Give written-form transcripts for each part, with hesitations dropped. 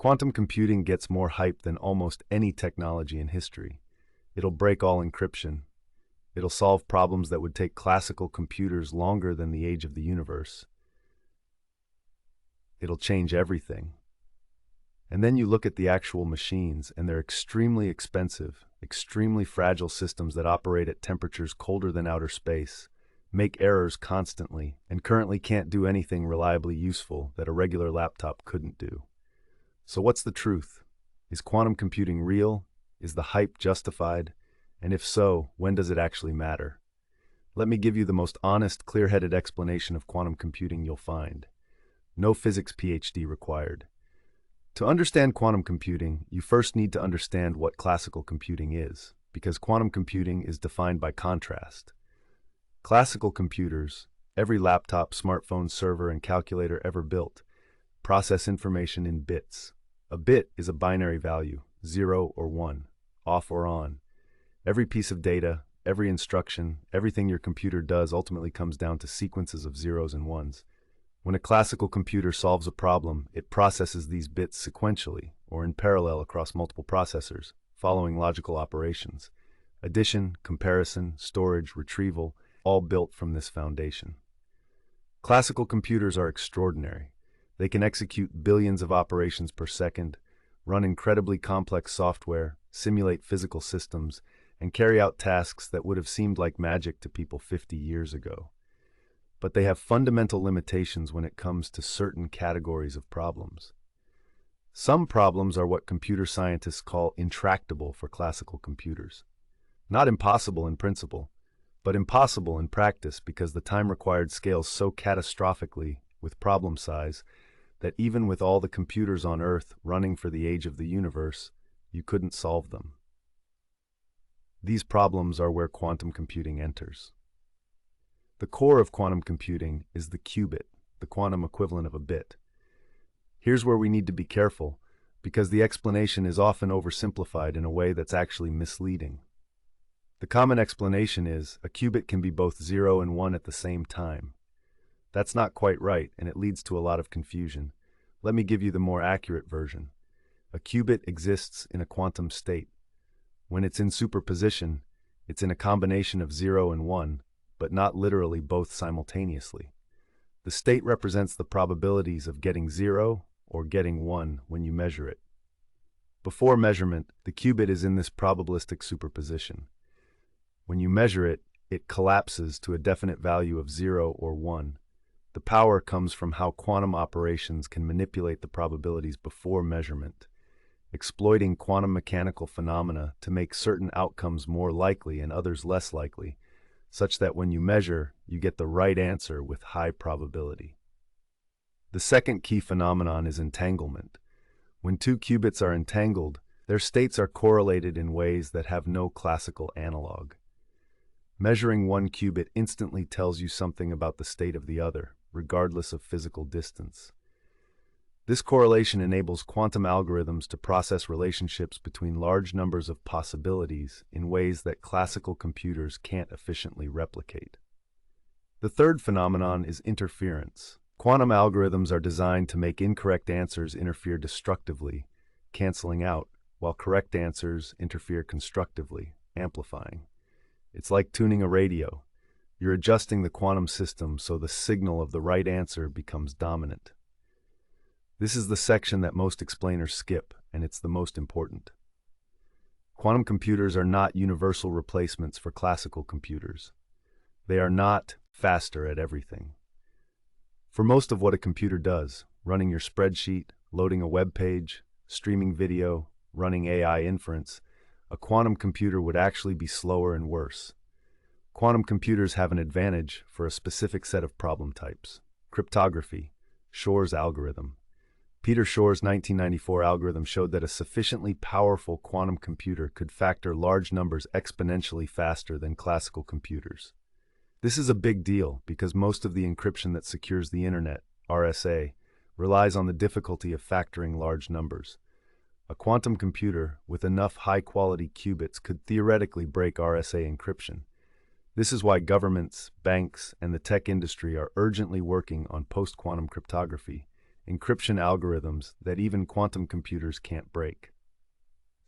Quantum computing gets more hype than almost any technology in history. It'll break all encryption. It'll solve problems that would take classical computers longer than the age of the universe. It'll change everything. And then you look at the actual machines, and they're extremely expensive, extremely fragile systems that operate at temperatures colder than outer space, make errors constantly, and currently can't do anything reliably useful that a regular laptop couldn't do. So what's the truth? Is quantum computing real? Is the hype justified? And if so, when does it actually matter? Let me give you the most honest, clear-headed explanation of quantum computing you'll find. No physics PhD required. To understand quantum computing, you first need to understand what classical computing is, because quantum computing is defined by contrast. Classical computers, every laptop, smartphone, server, and calculator ever built, process information in bits. A bit is a binary value, 0 or 1, off or on. Every piece of data, every instruction, everything your computer does ultimately comes down to sequences of zeros and ones. When a classical computer solves a problem, it processes these bits sequentially, or in parallel across multiple processors, following logical operations. Addition, comparison, storage, retrieval, all built from this foundation. Classical computers are extraordinary. They can execute billions of operations per second, run incredibly complex software, simulate physical systems, and carry out tasks that would have seemed like magic to people 50 years ago. But they have fundamental limitations when it comes to certain categories of problems. Some problems are what computer scientists call intractable for classical computers. Not impossible in principle, but impossible in practice because the time required scales so catastrophically with problem size that even with all the computers on Earth running for the age of the universe, you couldn't solve them. These problems are where quantum computing enters. The core of quantum computing is the qubit, the quantum equivalent of a bit. Here's where we need to be careful, because the explanation is often oversimplified in a way that's actually misleading. The common explanation is a qubit can be both 0 and 1 at the same time. That's not quite right, and it leads to a lot of confusion. Let me give you the more accurate version. A qubit exists in a quantum state. When it's in superposition, it's in a combination of 0 and 1, but not literally both simultaneously. The state represents the probabilities of getting 0 or getting 1 when you measure it. Before measurement, the qubit is in this probabilistic superposition. When you measure it, it collapses to a definite value of 0 or 1. The power comes from how quantum operations can manipulate the probabilities before measurement, exploiting quantum mechanical phenomena to make certain outcomes more likely and others less likely, such that when you measure, you get the right answer with high probability. The second key phenomenon is entanglement. When two qubits are entangled, their states are correlated in ways that have no classical analog. Measuring one qubit instantly tells you something about the state of the other, regardless of physical distance. This correlation enables quantum algorithms to process relationships between large numbers of possibilities in ways that classical computers can't efficiently replicate. The third phenomenon is interference. Quantum algorithms are designed to make incorrect answers interfere destructively, canceling out, while correct answers interfere constructively, amplifying. It's like tuning a radio. You're adjusting the quantum system so the signal of the right answer becomes dominant. This is the section that most explainers skip, and it's the most important. Quantum computers are not universal replacements for classical computers. They are not faster at everything. For most of what a computer does, running your spreadsheet, loading a web page, streaming video, running AI inference, a quantum computer would actually be slower and worse. Quantum computers have an advantage for a specific set of problem types. Cryptography, Shor's algorithm. Peter Shor's 1994 algorithm showed that a sufficiently powerful quantum computer could factor large numbers exponentially faster than classical computers. This is a big deal because most of the encryption that secures the internet, RSA, relies on the difficulty of factoring large numbers. A quantum computer with enough high-quality qubits could theoretically break RSA encryption. This is why governments, banks, and the tech industry are urgently working on post-quantum cryptography, encryption algorithms that even quantum computers can't break.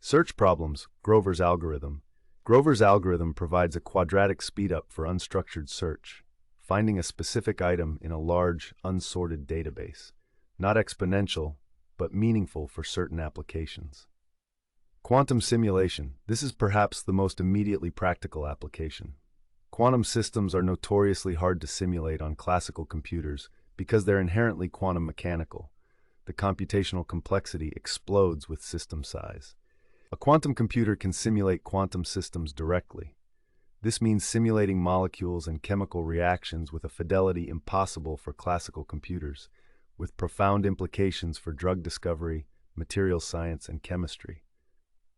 Search problems, Grover's algorithm. Grover's algorithm provides a quadratic speedup for unstructured search, finding a specific item in a large, unsorted database. Not exponential, but meaningful for certain applications. Quantum simulation. This is perhaps the most immediately practical application. Quantum systems are notoriously hard to simulate on classical computers because they're inherently quantum mechanical. The computational complexity explodes with system size. A quantum computer can simulate quantum systems directly. This means simulating molecules and chemical reactions with a fidelity impossible for classical computers, with profound implications for drug discovery, materials science, and chemistry.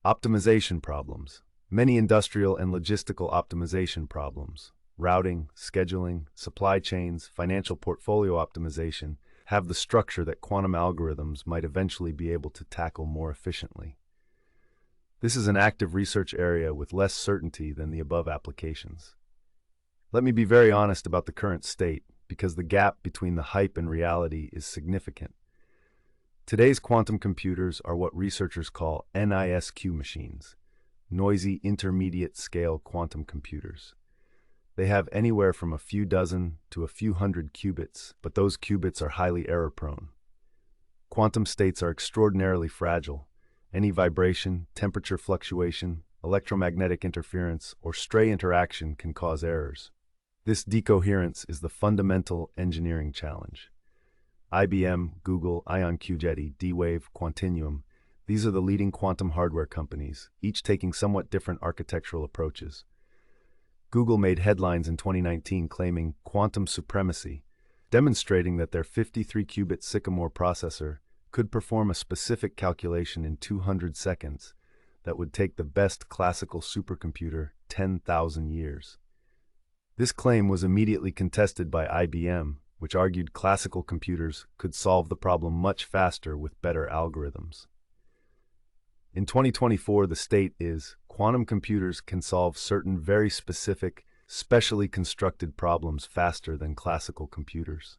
Optimization problems. Many industrial and logistical optimization problems, routing, scheduling, supply chains, financial portfolio optimization, have the structure that quantum algorithms might eventually be able to tackle more efficiently. This is an active research area with less certainty than the above applications. Let me be very honest about the current state, because the gap between the hype and reality is significant. Today's quantum computers are what researchers call NISQ machines, noisy intermediate-scale quantum computers. They have anywhere from a few dozen to a few hundred qubits, but those qubits are highly error-prone. Quantum states are extraordinarily fragile. Any vibration, temperature fluctuation, electromagnetic interference, or stray interaction can cause errors. This decoherence is the fundamental engineering challenge. IBM, Google, IonQ, D-Wave, Quantinuum, these are the leading quantum hardware companies, each taking somewhat different architectural approaches. Google made headlines in 2019 claiming quantum supremacy, demonstrating that their 53-qubit Sycamore processor could perform a specific calculation in 200 seconds that would take the best classical supercomputer 10,000 years. This claim was immediately contested by IBM, which argued classical computers could solve the problem much faster with better algorithms. In 2024, the state is, quantum computers can solve certain very specific, specially constructed problems faster than classical computers.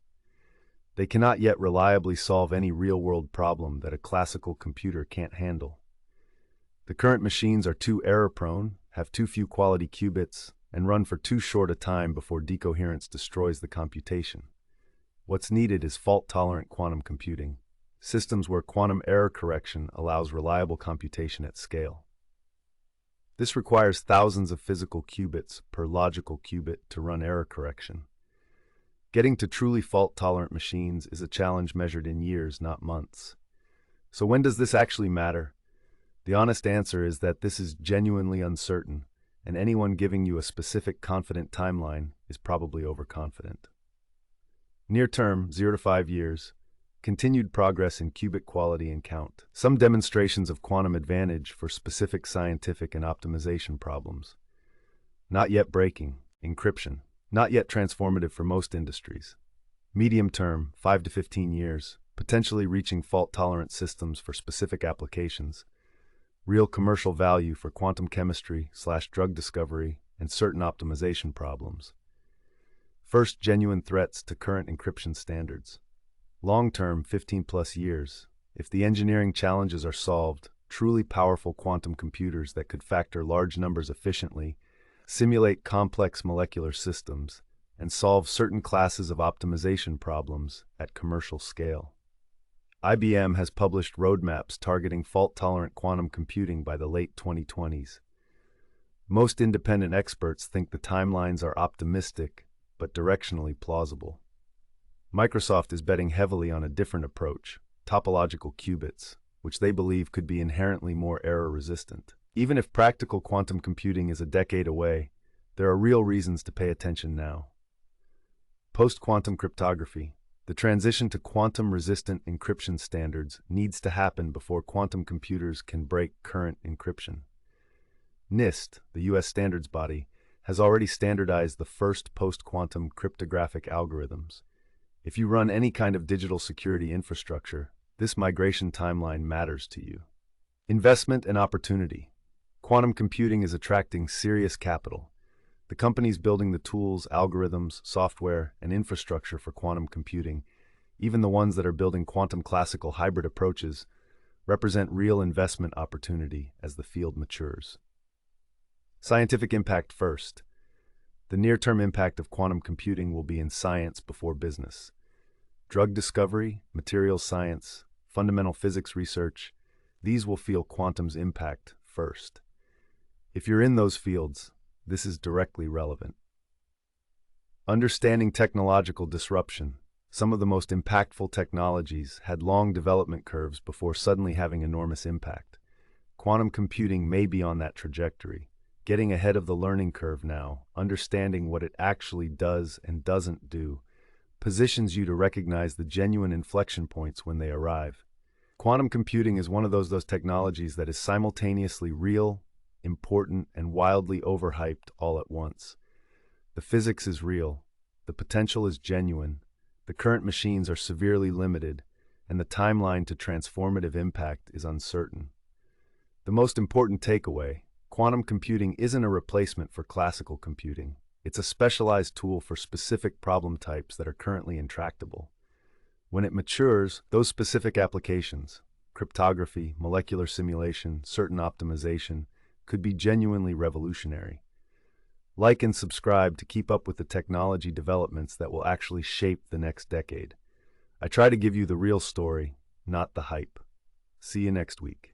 They cannot yet reliably solve any real-world problem that a classical computer can't handle. The current machines are too error-prone, have too few quality qubits, and run for too short a time before decoherence destroys the computation. What's needed is fault-tolerant quantum computing, systems where quantum error correction allows reliable computation at scale. This requires thousands of physical qubits per logical qubit to run error correction. Getting to truly fault-tolerant machines is a challenge measured in years, not months. So when does this actually matter? The honest answer is that this is genuinely uncertain, and anyone giving you a specific confident timeline is probably overconfident. Near term, 0 to 5 years, continued progress in qubit quality and count. Some demonstrations of quantum advantage for specific scientific and optimization problems. Not yet breaking, encryption. Not yet transformative for most industries. Medium term, 5 to 15 years, potentially reaching fault-tolerant systems for specific applications. Real commercial value for quantum chemistry/drug discovery and certain optimization problems. First genuine threats to current encryption standards. Long-term, 15+ years. If the engineering challenges are solved, truly powerful quantum computers that could factor large numbers efficiently, simulate complex molecular systems, and solve certain classes of optimization problems at commercial scale. IBM has published roadmaps targeting fault-tolerant quantum computing by the late 2020s. Most independent experts think the timelines are optimistic, but directionally plausible. Microsoft is betting heavily on a different approach, topological qubits, which they believe could be inherently more error-resistant. Even if practical quantum computing is a decade away, there are real reasons to pay attention now. Post-quantum cryptography. The transition to quantum-resistant encryption standards needs to happen before quantum computers can break current encryption. NIST, the U.S. standards body, has already standardized the first post-quantum cryptographic algorithms. If you run any kind of digital security infrastructure, this migration timeline matters to you. Investment and opportunity. Quantum computing is attracting serious capital. The companies building the tools, algorithms, software, and infrastructure for quantum computing even the ones that are building quantum classical hybrid approaches, represent real investment opportunity as the field matures. Scientific impact first. The near-term impact of quantum computing will be in science before business. Drug discovery, materials science, fundamental physics research, these will feel quantum's impact first. If you're in those fields, this is directly relevant. Understanding technological disruption. Some of the most impactful technologies had long development curves before suddenly having enormous impact. Quantum computing may be on that trajectory. Getting ahead of the learning curve now, understanding what it actually does and doesn't do, positions you to recognize the genuine inflection points when they arrive. Quantum computing is one of those technologies that is simultaneously real, important, and wildly overhyped all at once. The physics is real, the potential is genuine, the current machines are severely limited, and the timeline to transformative impact is uncertain. The most important takeaway: quantum computing isn't a replacement for classical computing. It's a specialized tool for specific problem types that are currently intractable. When it matures, those specific applications, cryptography, molecular simulation, certain optimization, could be genuinely revolutionary. Like and subscribe to keep up with the technology developments that will actually shape the next decade. I try to give you the real story, not the hype. See you next week.